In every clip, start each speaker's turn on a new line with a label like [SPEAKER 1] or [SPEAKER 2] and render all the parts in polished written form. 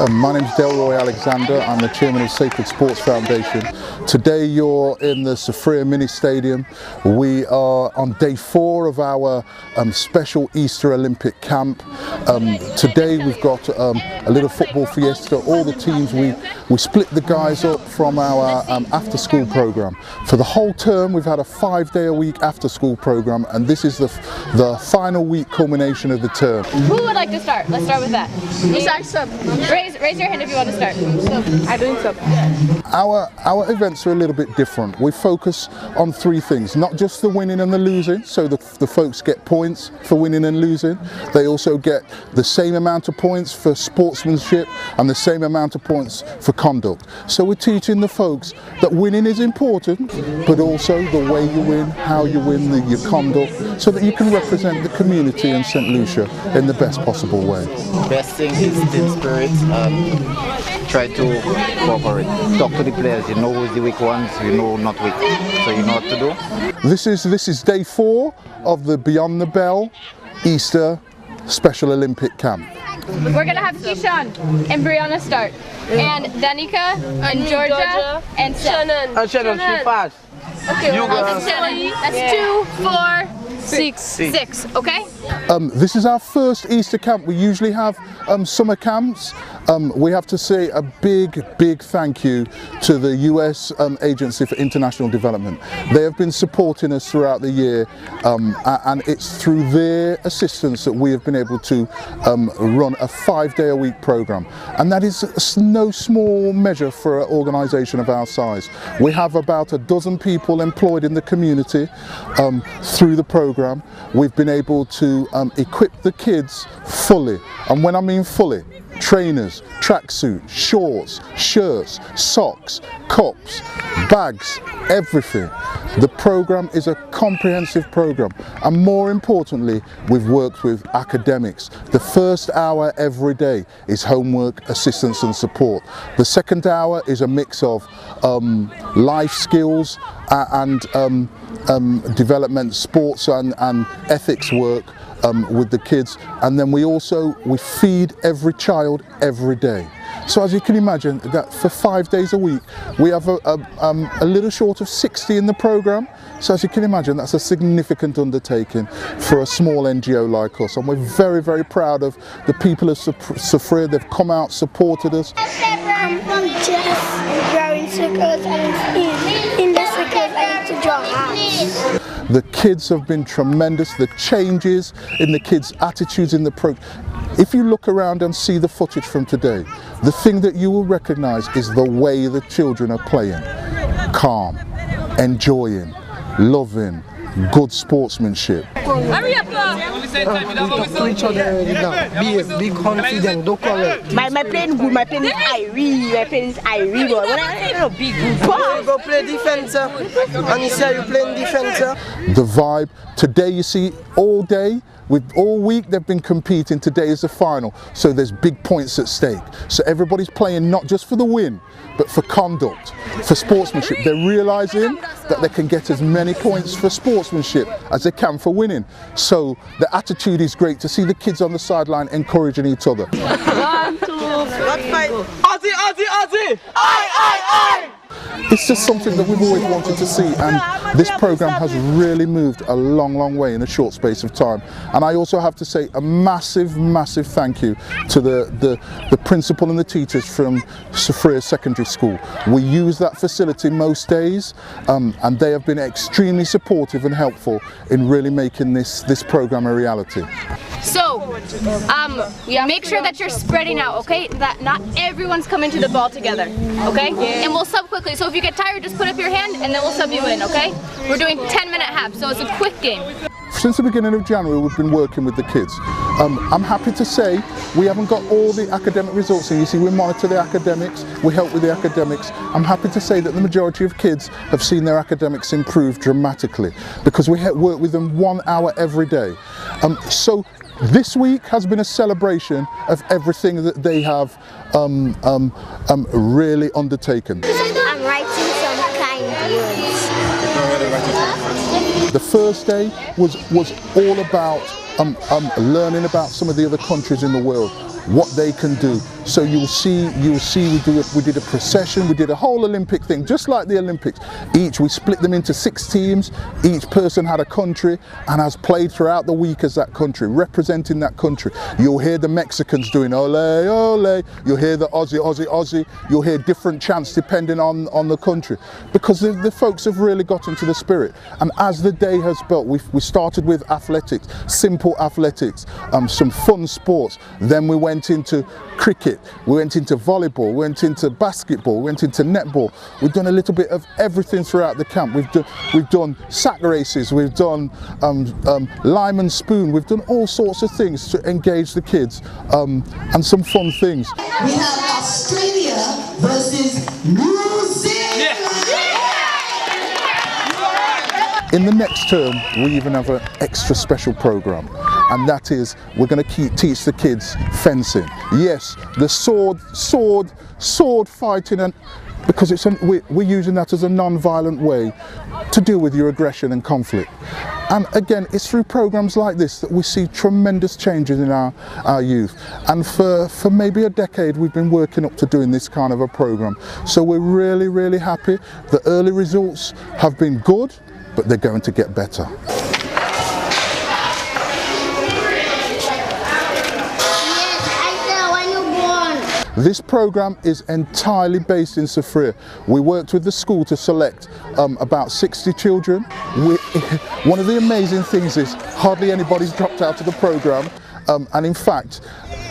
[SPEAKER 1] My name is Delroy Alexander. I'm the chairman of Sacred Sports Foundation. Today you're in the Sophia Mini Stadium. We are on day 4 of our special Easter Olympic camp. Today we've got a little football fiesta. All the teams, we split the guys up from our after school program. For the whole term we've had a 5-day-a-week after school program, and this is the final week culmination of the term.
[SPEAKER 2] Who would like to start? Let's start with that. Raise your hand if you want to start. I'm doing sub.
[SPEAKER 1] Our events are a little bit different. We focus on 3 things, not just the winning and the losing, so the folks get points for winning and losing. They also get the same amount of points for sportsmanship and the same amount of points for conduct. So we're teaching the folks that winning is important, but also the way you win, how you win, your conduct, so that you can represent the community in St. Lucia in the best possible way.
[SPEAKER 3] Best thing is team spirit. Try to cooperate. Talk to the players. You know who's the weak ones. You know not weak, so you know what to do.
[SPEAKER 1] This is day 4 of the Beyond the Bell Easter Special Olympic Camp.
[SPEAKER 2] We're gonna have Keyshawn and Brianna start, and Danica and Georgia and Shannon.
[SPEAKER 4] Shannon, too fast.
[SPEAKER 2] Okay, that's 2, 4, 6. Okay.
[SPEAKER 1] This is our first Easter camp. We usually have summer camps. We have to say a big thank you to the US Agency for International Development. They have been supporting us throughout the year, and it's through their assistance that we have been able to run a 5-day-a-week program, and that is no small measure for an organization of our size. We have about a dozen people employed in the community through the program. We've been able to equip the kids fully, and when I mean fully, trainers, tracksuit, shorts, shirts, socks, cups, bags, everything. The program is a comprehensive program, and more importantly, we've worked with academics. The first hour every day is homework, assistance and support. The second hour is a mix of life skills and development, sports and ethics work with the kids, and then we feed every child every day. So as you can imagine, that for 5 days a week we have a little short of 60 in the program. So as you can imagine, that's a significant undertaking for a small NGO like us, and we're very proud of the people of Sophia. They've come out, supported us.
[SPEAKER 5] I'm just drawing circles, and in the circles I need to draw hearts.
[SPEAKER 1] The kids have been tremendous. The changes in the kids' attitudes in the program. If you look around and see the footage from today, the thing that you will recognize is the way the children are playing. Calm, enjoying, loving, good sportsmanship.
[SPEAKER 4] Hurry up, we talk to each other, be confident, don't correct.
[SPEAKER 6] My playing good, my playing is Irie, but when I be good.
[SPEAKER 4] Go play defense, and you say you're playing defense.
[SPEAKER 1] The vibe, today you see all day, all week they've been competing. Today is the final, so there's big points at stake. So everybody's playing not just for the win, but for conduct, for sportsmanship. They're realizing that they can get as many points for sportsmanship as they can for winning. So the attitude is great to see the kids on the sideline encouraging each other.
[SPEAKER 4] 1, 2, 3, Aussie! Aye!
[SPEAKER 1] It's just something that we've always wanted to see, and this program has really moved a long way in a short space of time. And I also have to say a massive thank you to the principal and the teachers from Sophia Secondary School. We use that facility most days, and they have been extremely supportive and helpful in really making this program a reality.
[SPEAKER 2] So, make sure that you're spreading out, okay? That not everyone's coming to the ball together, okay? Yeah. And we'll sub quickly. So if you get tired, just put up your hand and then we'll sub you in, okay? We're doing 10-minute halves, so it's a quick game.
[SPEAKER 1] Since the beginning of January, we've been working with the kids. I'm happy to say we haven't got all the academic results in. You see, we monitor the academics, we help with the academics. I'm happy to say that the majority of kids have seen their academics improve dramatically because we work with them 1 hour every day. So this week has been a celebration of everything that they have really undertaken.
[SPEAKER 5] I'm writing some kind words.
[SPEAKER 1] The first day was all about learning about some of the other countries in the world. what they can do. So you'll see we did a procession, we did a whole Olympic thing, just like the Olympics. We split them into 6 teams, each person had a country and has played throughout the week as that country, representing that country. You'll hear the Mexicans doing ole, ole, you'll hear the Aussie, Aussie, Aussie, you'll hear different chants depending on the country, because the folks have really got into the spirit. And as the day has built, we started with athletics, simple athletics, some fun sports, then we went into cricket, we went into volleyball, we went into basketball, we went into netball. We've done a little bit of everything throughout the camp. We've done sack races, we've done lime and spoon, we've done all sorts of things to engage the kids, and some fun things.
[SPEAKER 7] We have Australia versus New Zealand.
[SPEAKER 1] In the next term, we even have an extra special program, and that is we're going to teach the kids fencing. Yes, the sword fighting, and because we're using that as a non-violent way to deal with your aggression and conflict. And again, it's through programs like this that we see tremendous changes in our youth. And for maybe a decade, we've been working up to doing this kind of a program. So we're really, really happy. The early results have been good, but they're going to get better. This program is entirely based in Soufrière. We worked with the school to select about 60 children. One of the amazing things is hardly anybody's dropped out of the program, and in fact,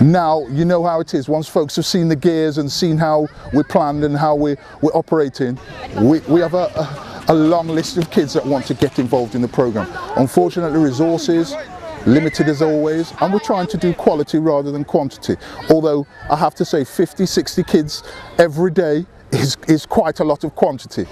[SPEAKER 1] now you know how it is. Once folks have seen the gears and seen how we're planned and how we're operating, we have a long list of kids that want to get involved in the program. Unfortunately, resources limited as always, and we're trying to do quality rather than quantity. Although I have to say 50, 60 kids every day is quite a lot of quantity.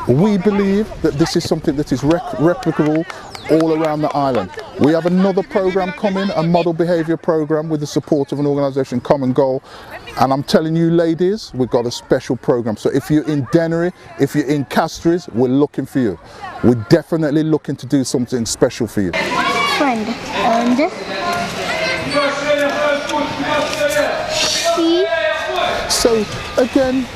[SPEAKER 1] We believe that this is something that is replicable all around the island. We have another program coming, a model behaviour program with the support of an organisation, Common Goal. And I'm telling you ladies, we've got a special program. So if you're in Dennery, if you're in Castries, we're looking for you. We're definitely looking to do something special for you.
[SPEAKER 5] Friend and
[SPEAKER 1] so again,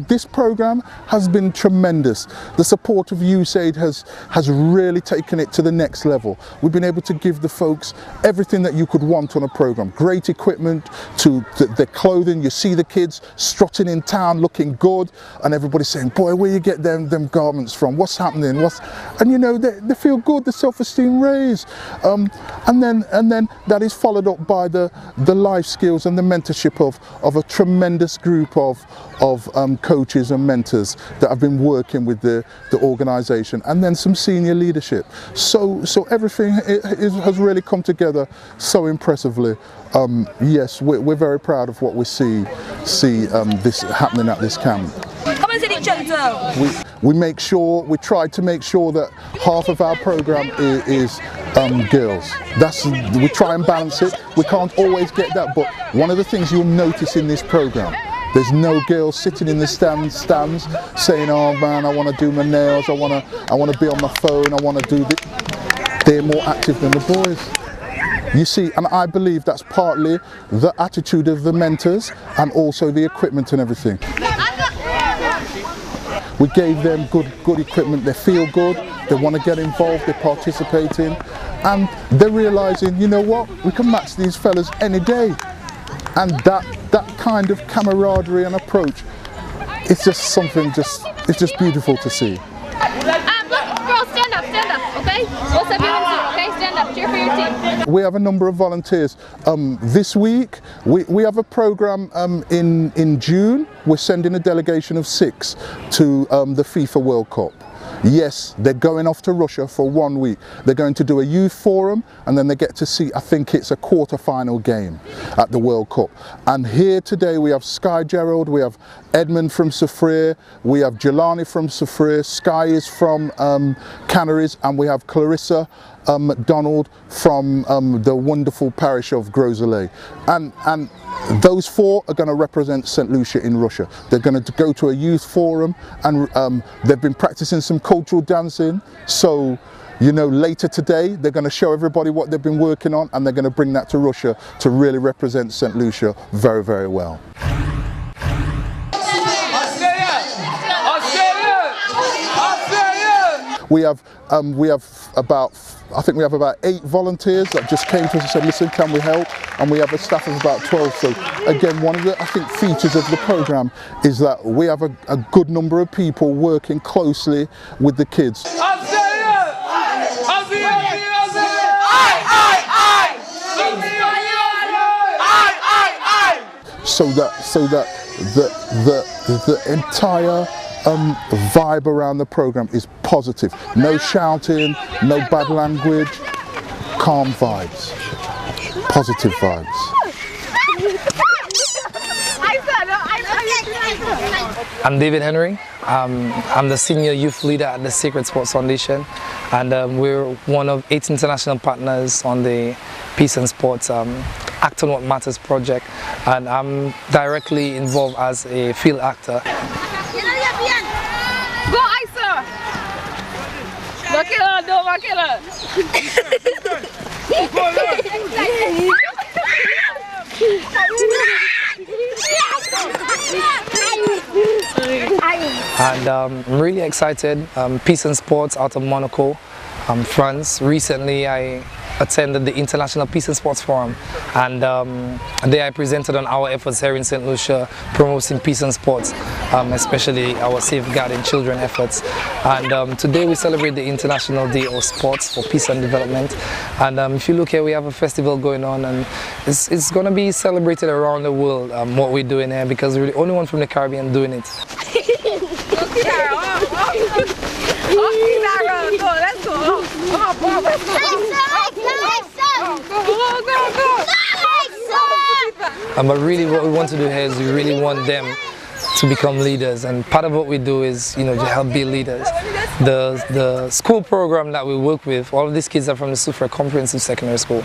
[SPEAKER 1] this program has been tremendous. The support of USAID has really taken it to the next level. We've been able to give the folks everything that you could want on a program. Great equipment, to their clothing. You see the kids strutting in town looking good, and everybody's saying, boy, where you get them garments from? What's happening? And you know, they feel good, the self-esteem raised. And then that is followed up by the life skills and the mentorship of a tremendous group of coaches and mentors that have been working with the organisation, and then some senior leadership. So everything has really come together so impressively. Yes, we're very proud of what we see this happening at this camp.
[SPEAKER 6] Come and see the children.
[SPEAKER 1] We try to make sure that half of our program is girls. We try and balance it. We can't always get that, but one of the things you'll notice in this program, there's no girls sitting in the stands saying, oh man, I want to do my nails, I want to be on my phone, I want to do this. They're more active than the boys. You see, and I believe that's partly the attitude of the mentors and also the equipment and everything. We gave them good equipment, they feel good, they want to get involved, they're participating, and they're realising, you know what, we can match these fellas any day. And that kind of camaraderie and approach, it's just something, it's just beautiful to see.
[SPEAKER 2] Girls, stand up, okay? What's up, okay? Stand up, cheer for your team.
[SPEAKER 1] We have a number of volunteers. This week, we have a program in June. We're sending a delegation of 6 to the FIFA World Cup. Yes, they're going off to Russia for 1 week. They're going to do a youth forum, and then they get to see, I think it's a quarter-final game at the World Cup. And here today we have Sky Gerald, we have Edmund from Soufrière, we have Jelani from Soufrière, Sky is from Canaries, and we have Clarissa McDonald from the wonderful parish of Groselay. And those 4 are going to represent Saint Lucia in Russia. They're going to go to a youth forum, and they've been practicing some cultural dancing. So You know, later today they're going to show everybody what they've been working on, and they're going to bring that to Russia to really represent St. Lucia very, very well. We have about, I think we have about 8 volunteers that just came to us and said, listen, can we help? And we have a staff of about 12. So again, one of the, I think, features of the program is that we have a good number of people working closely with the kids. So that the entire vibe around the program is positive. No shouting, no bad language, calm vibes, positive vibes.
[SPEAKER 8] I'm David Henry. I'm the senior youth leader at the Sacred Sports Foundation, and we're one of 8 international partners on the Peace and Sports Act on What Matters project, and I'm directly involved as a field actor.
[SPEAKER 2] Go, Isa! Bakila, do bakila!
[SPEAKER 8] And I'm really excited. Peace and Sports out of Monaco, France. Recently I attended the International Peace and Sports Forum, and there I presented on our efforts here in St. Lucia promoting peace and sports, especially our safeguarding children efforts. And today we celebrate the International Day of Sports for Peace and Development. And if you look here, we have a festival going on, and it's going to be celebrated around the world, what we're doing here, because we're the only one from the Caribbean doing it. But really what we want to do here is we really want them to become leaders, and part of what we do is, you know, to help be leaders. The school program that we work with, all of these kids are from the Sufra Comprehensive Secondary School,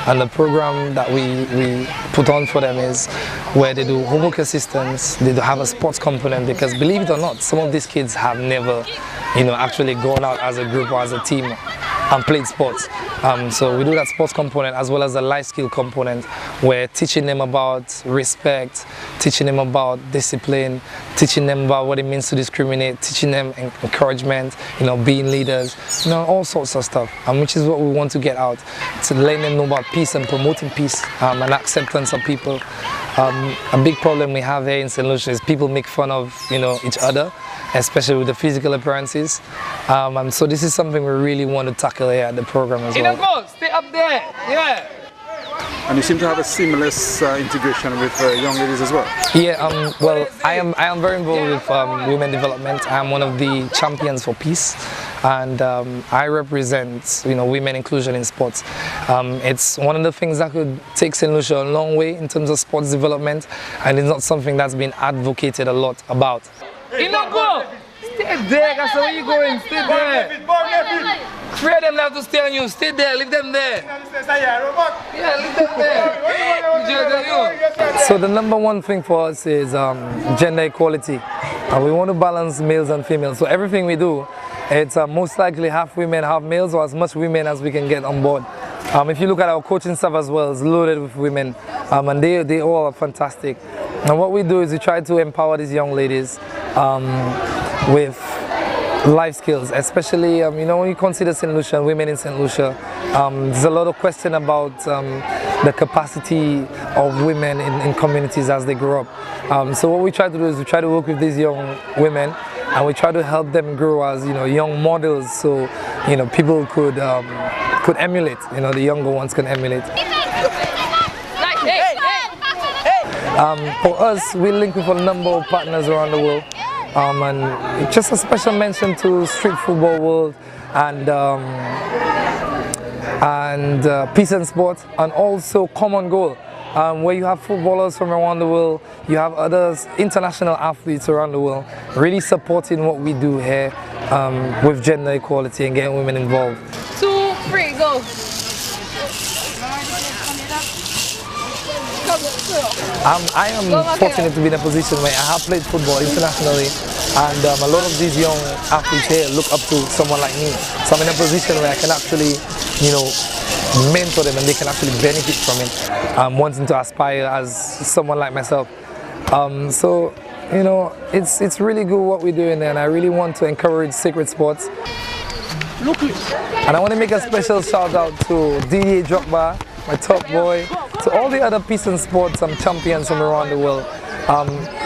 [SPEAKER 8] and the program that we put on for them is where they do homework assistance, they do have a sports component, because believe it or not, some of these kids have never, you know, actually gone out as a group or as a team and played sports. So we do that sports component as well as a life skill component, where teaching them about respect, teaching them about discipline, teaching them about what it means to discriminate, teaching them encouragement, you know, being leaders, you know, all sorts of stuff, which is what we want to get out, to let them know about peace and promoting peace and acceptance of people. A big problem we have here in St. Lucia is people make fun of, you know, each other, especially with the physical appearances. So this is something we really want to tackle here at the program as well.
[SPEAKER 9] Stay up there, yeah.
[SPEAKER 10] And you seem to have a seamless integration with young ladies as well.
[SPEAKER 8] Yeah, well, I am very involved with women development. I am one of the champions for peace, and I represent, you know, women inclusion in sports. It's one of the things that could take St. Lucia a long way in terms of sports development, and it's not something that's been advocated a lot about.
[SPEAKER 9] Go! Stay there, that's where you going, stay there. Three of them have to stay on you, stay there, leave them there. Yeah, leave them there.
[SPEAKER 8] So the number one thing for us is gender equality. We want to balance males and females. So everything we do, it's most likely half women, half males, or as much women as we can get on board. If you look at our coaching staff as well, it's loaded with women, and they all are fantastic. And what we do is we try to empower these young ladies with life skills, especially, you know, when you consider St. Lucia, women in St. Lucia, there's a lot of question about the capacity of women in communities as they grow up. So what we try to do is we try to work with these young women, and we try to help them grow as, you know, young models, so, you know, people could emulate, you know, the younger ones can emulate. For us, we link with a number of partners around the world, and just a special mention to Street Football World and Peace and Sport, and also Common Goal, where you have footballers from around the world, you have others, international athletes around the world, really supporting what we do here with gender equality and getting women involved.
[SPEAKER 2] 2, 3, go!
[SPEAKER 8] I am fortunate to be in a position where I have played football internationally, And a lot of these young athletes here look up to someone like me. So I'm in a position where I can actually, you know, mentor them and they can actually benefit from it. I'm wanting to aspire as someone like myself. So, you know, it's really good what we're doing there, and I really want to encourage sacred sports. And I want to make a special shout out to Didier Drogba, my top boy, to all the other peace and sports champions from around the world.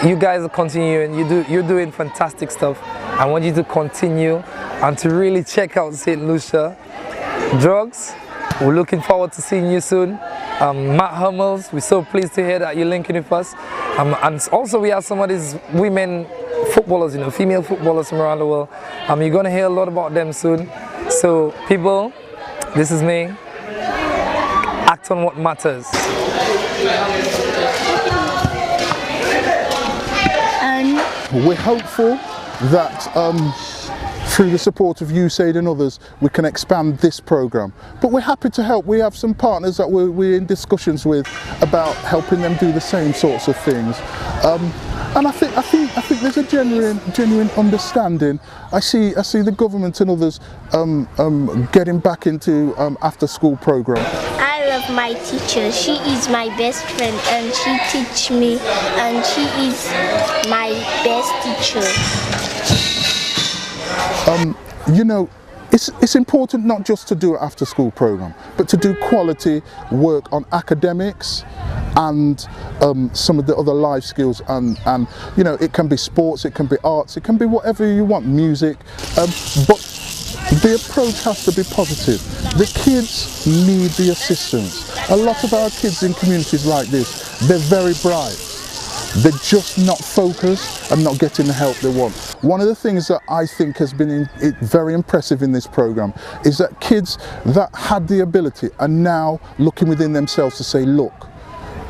[SPEAKER 8] You guys are continuing, you're doing fantastic stuff. I want you to continue and to really check out Saint Lucia. Drugs, we're looking forward to seeing you soon. Matt Hummels, we're so pleased to hear that you're linking with us. And also we have some of these women footballers, you know, female footballers from around the world. You're going to hear a lot about them soon. So people, this is me. Act on what matters.
[SPEAKER 1] We're hopeful that through the support of USAID and others, we can expand this program. But we're happy to help. We have some partners that we're in discussions with about helping them do the same sorts of things. And I think there's a genuine understanding. I see the government and others getting back into after-school program.
[SPEAKER 5] I love my teacher. She is my best friend, and she teaches me, and she is my best teacher.
[SPEAKER 1] You know, it's important not just to do an after-school program, but to do quality work on academics and some of the other life skills, and you know, it can be sports, it can be arts, it can be whatever you want, music, but the approach has to be positive. The kids need the assistance. A lot of our kids in communities like this, they're very bright. They're just not focused and not getting the help they want. One of the things that I think has been very impressive in this program is that kids that had the ability are now looking within themselves to say, look,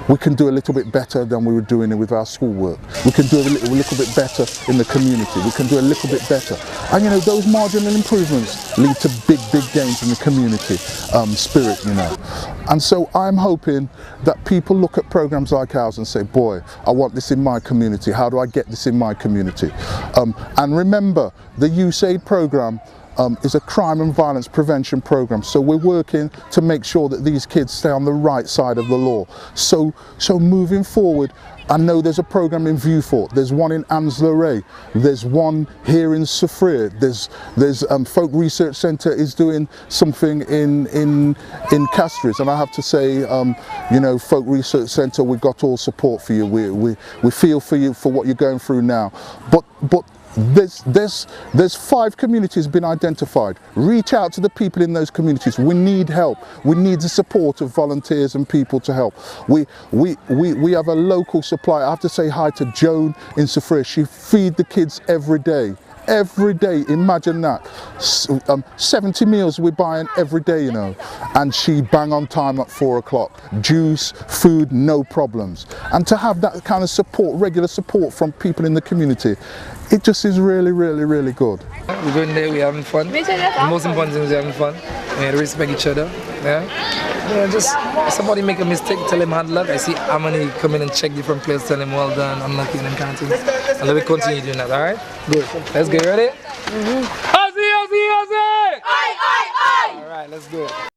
[SPEAKER 1] we can do a little bit better than we were doing it with our schoolwork. We can do a little bit better in the community. We can do a little bit better. And you know, those marginal improvements lead to big gains in the community spirit, you know. And so I'm hoping that people look at programs like ours and say, boy, I want this in my community. How do I get this in my community? And remember, the USAID program is a crime and violence prevention program, so we're working to make sure that these kids stay on the right side of the law. So moving forward, I know there's a program in Vieux-Fort, there's one in Ans-le-Ré, there's one here in Soufrière, there's Folk Research Centre is doing something in Castries, and I have to say, you know, Folk Research Centre, we've got all support for you. We feel for you for what you're going through now, but there's 5 communities been identified. Reach out to the people in those communities. We need help. We need the support of volunteers and people to help. We have a local supplier. I have to say hi to Joan in Soufrière. She feeds the kids every day. Every day, imagine that. 70 meals we're buying every day, you know, and she bang on time at 4 o'clock. Juice, food, no problems. And to have that kind of support, regular support from people in the community, it just is really good.
[SPEAKER 8] We're going there, we're having fun. The most important thing is we're having fun. We respect each other. Yeah, just if somebody make a mistake, tell him hard luck. I see Amani come in and check different players, tell him well done, unlucky, and them kind of things. And then we continue doing that, alright? Good. Let's get ready? Ozzy! Alright, let's go.